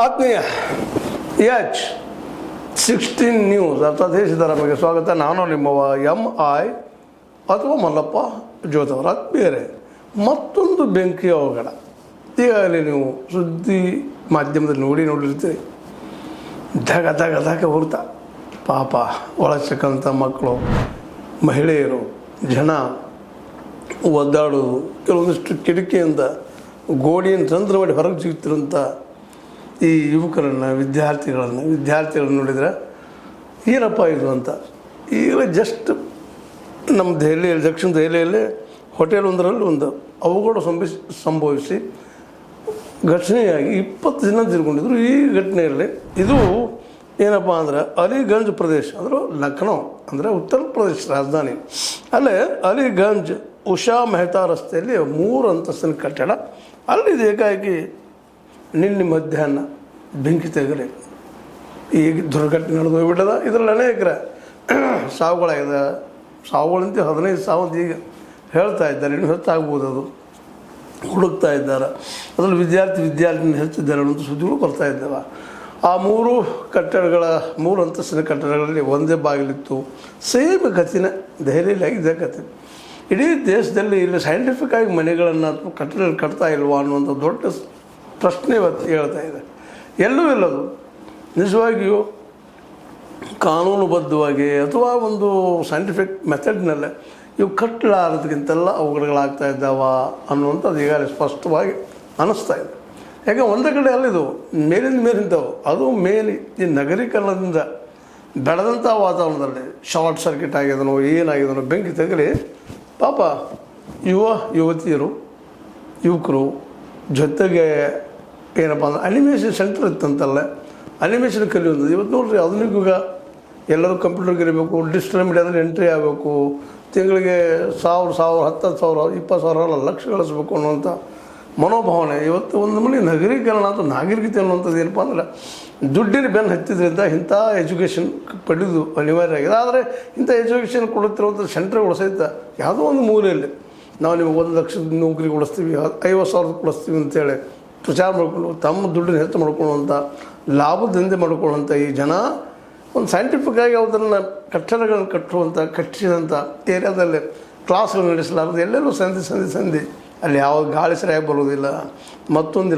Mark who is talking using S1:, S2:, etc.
S1: ಆತ್ಮೀಯ H16 news ಅರ್ಥಾತ್ ದೇಶದ ಬಗ್ಗೆ ಸ್ವಾಗತ. ನಾನು ನಿಮ್ಮವ MI ಅಥವಾ ಮಲ್ಲಪ್ಪ ಜೋತವರ. ಬೇರೆ ಮತ್ತೊಂದು ಬೆಂಕಿ ಅವಘಡ ಈಗಾಗಲೇ ನೀವು ಸುದ್ದಿ ಮಾಧ್ಯಮದಲ್ಲಿ ನೋಡಿರ್ತೀರಿ. ಧಗ ಧಗ ಧಗ ಹೊರ್ತಾ ಪಾಪ ಒಳಚಕ್ಕಂಥ ಮಕ್ಕಳು, ಮಹಿಳೆಯರು, ಜನ ಒದ್ದಾಡೋದು, ಕೆಲವೊಂದಿಷ್ಟು ಕಿಟಕಿಯಿಂದ ಗೋಡೆಯನ್ನು ತಂತ್ರ ಮಾಡಿ ಹೊರಗೆ ಸಿಗ್ತಿರೋಂಥ ಈ ಯುವಕರನ್ನು, ವಿದ್ಯಾರ್ಥಿಗಳನ್ನು ನೋಡಿದರೆ ಏನಪ್ಪ ಇದು ಅಂತ. ಈಗ ಜಸ್ಟ್ ನಮ್ಮ ದೆಹಲಿಯಲ್ಲಿ, ದಕ್ಷಿಣ ದೆಹಲಿಯಲ್ಲಿ ಹೋಟೆಲ್ ಒಂದರಲ್ಲಿ ಒಂದು ಅವಘಡ ಸಂಭವಿಸಿ ಘಟನೆಯಾಗಿ 20 ಜನ ತಿರ್ಕೊಂಡಿದ್ರು. ಈ ಘಟನೆಯಲ್ಲಿ ಇದು ಏನಪ್ಪ ಅಂದ್ರೆ ಅಲಿಗಂಜ್ ಪ್ರದೇಶ ಅಂದರೆ ಲಕ್ನೋ ಅಂದರೆ ಉತ್ತರ ಪ್ರದೇಶ ರಾಜಧಾನಿ. ಅಲ್ಲೇ ಅಲಿಗಂಜ್ ಉಷಾ ಮೆಹ್ತಾ ರಸ್ತೆಯಲ್ಲಿ 3 ಅಂತಸ್ತಿನ ಕಟ್ಟಡ. ಅಲ್ಲಿ ಏಕಾಏಕಿ ನಿನ್ನೆ ಮಧ್ಯಾಹ್ನ ಬೆಂಕಿ ತಗಲಿ ಈಗ ದುರ್ಘಟನೆ ನಡೆದು ಹೋಗ್ಬಿಟ್ಟದ. ಇದರಲ್ಲಿ ಅನೇಕರ ಸಾವುಗಳಾಗಿದೆ. ಸಾವುಗಳಂತೆ 15 ಸಾವು ಅಂತ ಈಗ ಹೇಳ್ತಾ ಇದ್ದಾರೆ. ಇನ್ನೂ ಹೆಚ್ಚಾಗ್ಬೋದು, ಅದು ಹುಡುಕ್ತಾ ಇದ್ದಾರೆ. ಅದರಲ್ಲಿ ವಿದ್ಯಾರ್ಥಿನಿ ಹೆಚ್ಚಿದ್ದಾರೆ ಅನ್ನೋಂಥ ಸುದ್ದಿಗಳು ಬರ್ತಾ ಇದ್ದಾವೆ. ಆ 3 ಕಟ್ಟಡಗಳ 3 ಅಂತಸ್ತಿನ ಕಟ್ಟಡಗಳಲ್ಲಿ ಒಂದೇ ಬಾಗಿಲಿತ್ತು. ಸೇಮ್ ಕಥೆನೇ ದೆಹಲಿಯಲ್ಲಿ ಆಗಿದೆ ಕಥೆ. ಇಡೀ ದೇಶದಲ್ಲಿ ಇಲ್ಲಿ ಸೈಂಟಿಫಿಕ್ ಆಗಿ ಮನೆಗಳನ್ನು ಅಥವಾ ಕಟ್ಟಡಗಳು ಕಟ್ತಾ ಇಲ್ವಾ ಅನ್ನುವಂಥ ದೊಡ್ಡ ಪ್ರಶ್ನೆ ಇವತ್ತು ಹೇಳ್ತಾ ಇದೆ. ಎಲ್ಲೂ ಇಲ್ಲದು ನಿಜವಾಗಿಯೂ ಕಾನೂನುಬದ್ಧವಾಗಿ ಅಥವಾ ಒಂದು ಸೈಂಟಿಫಿಕ್ ಮೆಥಡ್ನಲ್ಲೇ ಇವು ಕಟ್ಟಲಾರದಕ್ಕಿಂತೆಲ್ಲ ಅವಘಡಗಳಾಗ್ತಾ ಇದ್ದಾವ ಅನ್ನುವಂಥದ್ದು ಈಗಾಗಲೇ ಸ್ಪಷ್ಟವಾಗಿ ಅನ್ನಿಸ್ತಾ ಇದೆ. ಯಾಕೆ ಒಂದೇ ಕಡೆ ಅಲ್ಲಿದು ಮೇಲಿಂದವು, ಅದು ಮೇಲೆ ಈ ನಗರೀಕರಣದಿಂದ ಬೆಳೆದಂಥ ವಾತಾವರಣದಲ್ಲಿ ಶಾರ್ಟ್ ಸರ್ಕ್ಯೂಟ್ ಆಗಿದನೋ ಏನಾಗಿದನೋ ಬೆಂಕಿ ತಗಲಿ ಪಾಪ ಯುವತಿಯರು, ಯುವಕರು, ಜೊತೆಗೆ ಏನಪ್ಪ ಅಂದ್ರೆ ಅನಿಮೇಷನ್ ಸೆಂಟರ್ ಇತ್ತಂತಲ್ಲ, ಅನಿಮೇಷನ್ ಕಲಿಯೋದು. ಇವತ್ತು ನೋಡ್ರಿ ಆಧುನಿಕ ಯುಗ, ಎಲ್ಲರೂ ಕಂಪ್ಯೂಟರ್ ಕಲಿಬೇಕು, ಡಿಜಿಟಲ್ ಮೀಡಿಯಾದಲ್ಲಿ ಎಂಟ್ರಿ ಆಗಬೇಕು, ತಿಂಗಳಿಗೆ 1000, 10,000, 20,000 ಲಕ್ಷ ಗಳಿಸ್ಬೇಕು ಅನ್ನುವಂಥ ಮನೋಭಾವನೆ ಇವತ್ತು ಒಂದು ಮನೆ ನಗರೀಕರಣ ಅಥವಾ ನಾಗರಿಕತೆ ಅನ್ನುವಂಥದ್ದು ಏನಪ್ಪ ಅಂದ್ರೆ ದುಡ್ಡಿನ ಬೆನ್ನು ಹತ್ತಿದ್ರಿಂದ ಇಂಥ ಎಜುಕೇಷನ್ ಪಡೆದು ಅನಿವಾರ್ಯ ಆಗಿದೆ. ಆದರೆ ಇಂಥ ಎಜುಕೇಷನ್ ಕೊಡುತ್ತಿರುವಂಥ ಸೆಂಟ್ರ್ಗಳು ಸಹಿತ ಯಾವುದೋ ಒಂದು ಮೂಲೆಯಲ್ಲಿ ನಾವು ನಿಮಗೆ 1 ಲಕ್ಷದ ನೌಕರಿ ಕೊಡಿಸ್ತೀವಿ, 50,000 ಕೊಡಿಸ್ತೀವಿ ಅಂತೇಳಿ ಪ್ರಚಾರ ಮಾಡಿಕೊಂಡು ತಮ್ಮ ದುಡ್ಡನ್ನು ಹೆಚ್ಚು ಮಾಡ್ಕೊಳ್ಳುವಂಥ, ಲಾಭದಿಂದ ಮಾಡ್ಕೊಳ್ಳುವಂಥ ಈ ಜನ ಒಂದು ಸೈಂಟಿಫಿಕ್ ಆಗಿ ಅದನ್ನು ಕಟ್ಟಡಗಳನ್ನು ಕಟ್ಟಿಸಿದಂಥ ಏರಿಯಾದಲ್ಲಿ ಕ್ಲಾಸ್ಗಳು ನಡೆಸಲಾರದು, ಎಲ್ಲೆಲ್ಲೂ ಸಂಧಿ ಅಲ್ಲಿ ಯಾವ ಗಾಳಿ ಸರಿಯಾಗಿ ಬರೋದಿಲ್ಲ, ಮತ್ತೊಂದಿಲ್ಲ.